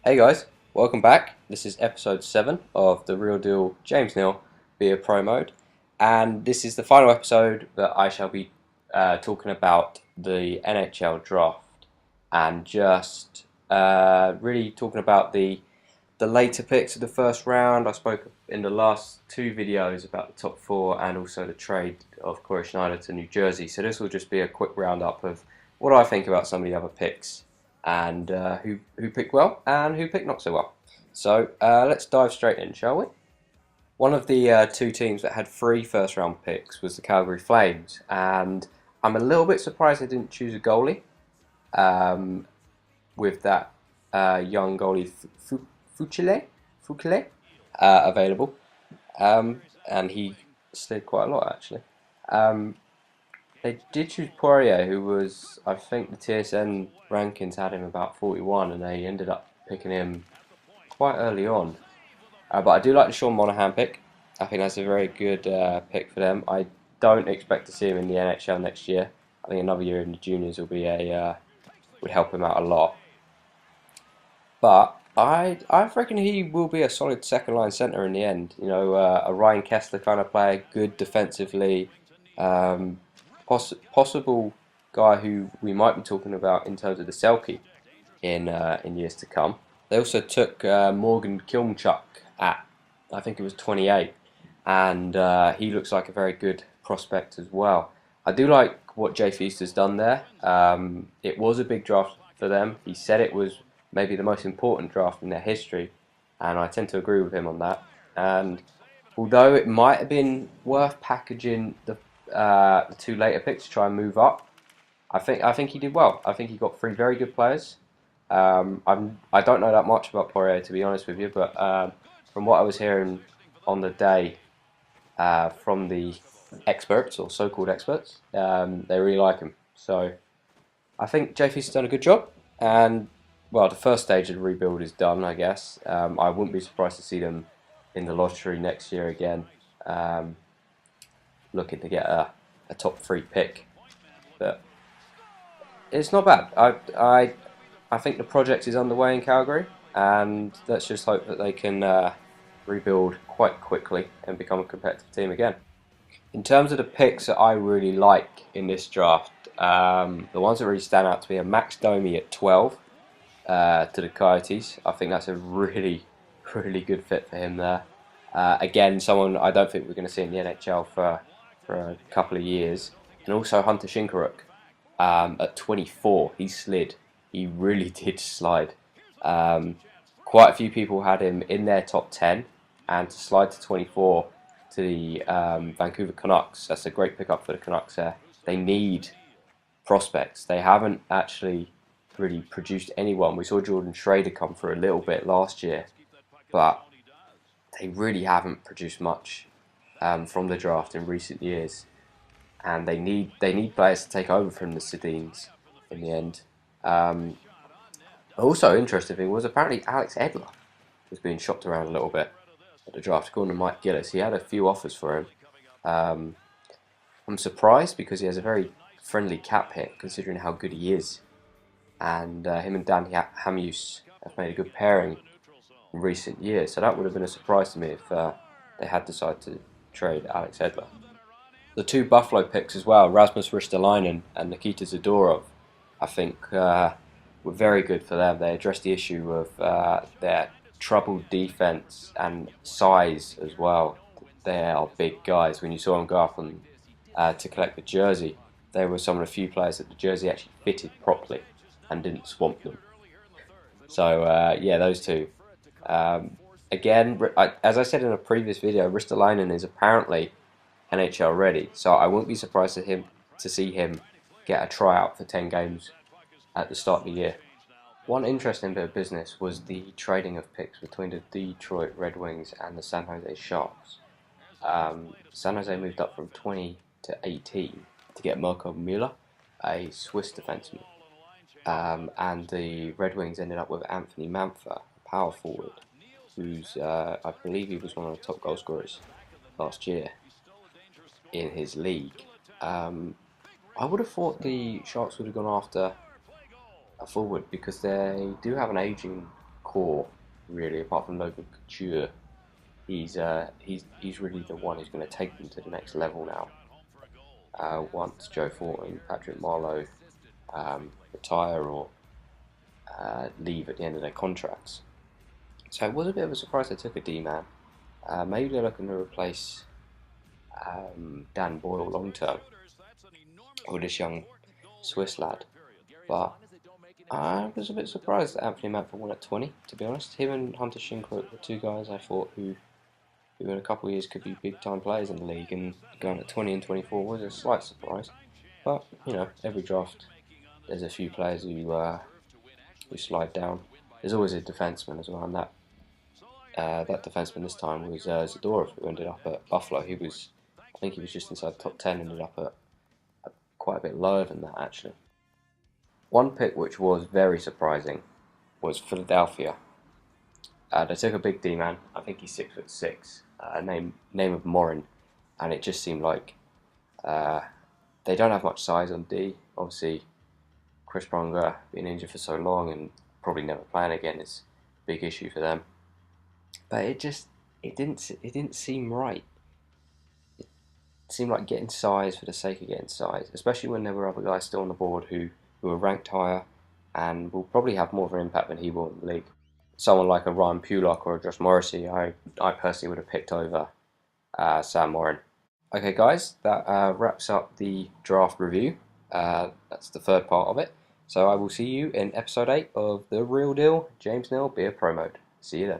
Hey guys, welcome back. This is episode 7 of the Real Deal James Neal via Pro Mode, and this is the final episode that I shall be talking about the NHL draft and just really talking about the later picks of the first round. I spoke in the last two videos about the top four and also the trade of Corey Schneider to New Jersey, so this will just be a quick roundup of what I think about some of the other picks and who picked well and who picked not so well. So let's dive straight in, shall we? One of the two teams that had three first round picks was the Calgary Flames, and I'm a little bit surprised they didn't choose a goalie um, with that young goalie Fukile available, and he slid quite a lot actually. Um, They did choose Poirier, who was, I think the TSN rankings had him about 41, and they ended up picking him quite early on. But I do like the Sean Monahan pick. I think that's a very good pick for them. I don't expect to see him in the NHL next year. I think another year in the juniors will be would help him out a lot. But I reckon he will be a solid second line centre in the end. You know, a Ryan Kessler kind of player, good defensively, um, possible guy who we might be talking about in terms of the Selkie in years to come. They also took Morgan Kilmchuk at I think it was 28, and he looks like a very good prospect as well. I do like what Jay Feaster's done there. It was a big draft for them. He said it was maybe the most important draft in their history, and I tend to agree with him on that. And although it might have been worth packaging the two later picks to try and move up, I think he did well. I think he got three very good players. I don't know that much about Poirier to be honest with you, but from what I was hearing on the day from the experts or so-called experts, they really like him. So I think JF's done a good job, and well, the first stage of the rebuild is done, I guess. I wouldn't be surprised to see them in the lottery next year again, um, looking to get a top three pick. But it's not bad. I think the project is underway in Calgary, and let's just hope that they can rebuild quite quickly and become a competitive team again. In terms of the picks that I really like in this draft, the ones that really stand out to me are Max Domi at 12 to the Coyotes. I think that's a really, really good fit for him there. Again, someone I don't think we're going to see in the NHL for a couple of years. And also Hunter Shinkaruk at 24. He slid. He really did slide. Um, Quite a few people had him in their top 10, and to slide to 24 to the Vancouver Canucks, that's a great pickup for the Canucks there. They need prospects. They haven't actually really produced anyone. We saw Jordan Schrader come through a little bit last year, but they really haven't produced much from the draft in recent years, and they need players to take over from the Sedins in the end. Um, Also interesting thing was apparently Alex Edler was being shopped around a little bit at the draft, according to Mike Gillis. He had a few offers for him. Um, I'm surprised because he has a very friendly cap hit considering how good he is, and him and Dan Hamuse have made a good pairing in recent years. So that would have been a surprise to me if they had decided to trade Alex Edler. The two Buffalo picks as well, Rasmus Ristolainen and Nikita Zadorov, I think were very good for them. They addressed the issue of their troubled defense and size as well. They are big guys. When you saw them go up to collect the jersey, they were some of the few players that the jersey actually fitted properly and didn't swamp them. So yeah, those two. Um, Again, as I said in a previous video, Ristolainen is apparently NHL ready, so I wouldn't be surprised to see him get a tryout for 10 games at the start of the year. One interesting bit of business was the trading of picks between the Detroit Red Wings and the San Jose Sharks. San Jose moved up from 20 to 18 to get Marco Müller, a Swiss defenseman, and the Red Wings ended up with Anthony Mantha, a power forward, who's I believe he was one of the top goal scorers last year in his league. I would have thought the Sharks would have gone after a forward because they do have an aging core, really, apart from Logan Couture. He's really the one who's going to take them to the next level now. Once Joe Thornton, Patrick Marleau retire or leave at the end of their contracts. So it was a bit of a surprise they took a D-man. Maybe they're looking to replace Dan Boyle long term with this young Swiss lad. But I was a bit surprised that Anthony Mantha won at 20, to be honest. Him and Hunter Shinkwit were two guys I thought who in a couple of years could be big time players in the league, and going at 20 and 24 was a slight surprise. But, you know, every draft there's a few players who slide down. There's always a defenseman as well, and that defenseman this time was Zadorov, who ended up at Buffalo. I think he was just inside the top 10, ended up at quite a bit lower than that actually. One pick which was very surprising was Philadelphia. They took a big D-man. I think he's 6'6". Name of Morin, and it just seemed like they don't have much size on D. Obviously, Chris Pronger being injured for so long and probably never playing again is a big issue for them. But it didn't seem right. It seemed like getting size for the sake of getting size, especially when there were other guys still on the board who were ranked higher and will probably have more of an impact than he will in the league. Someone like a Ryan Pulock or a Josh Morrissey, I personally would have picked over Sam Morin. Okay guys, that wraps up the draft review. That's the third part of it. So I will see you in episode 8 of The Real Deal James Neal Beer Pro Mode. See you then.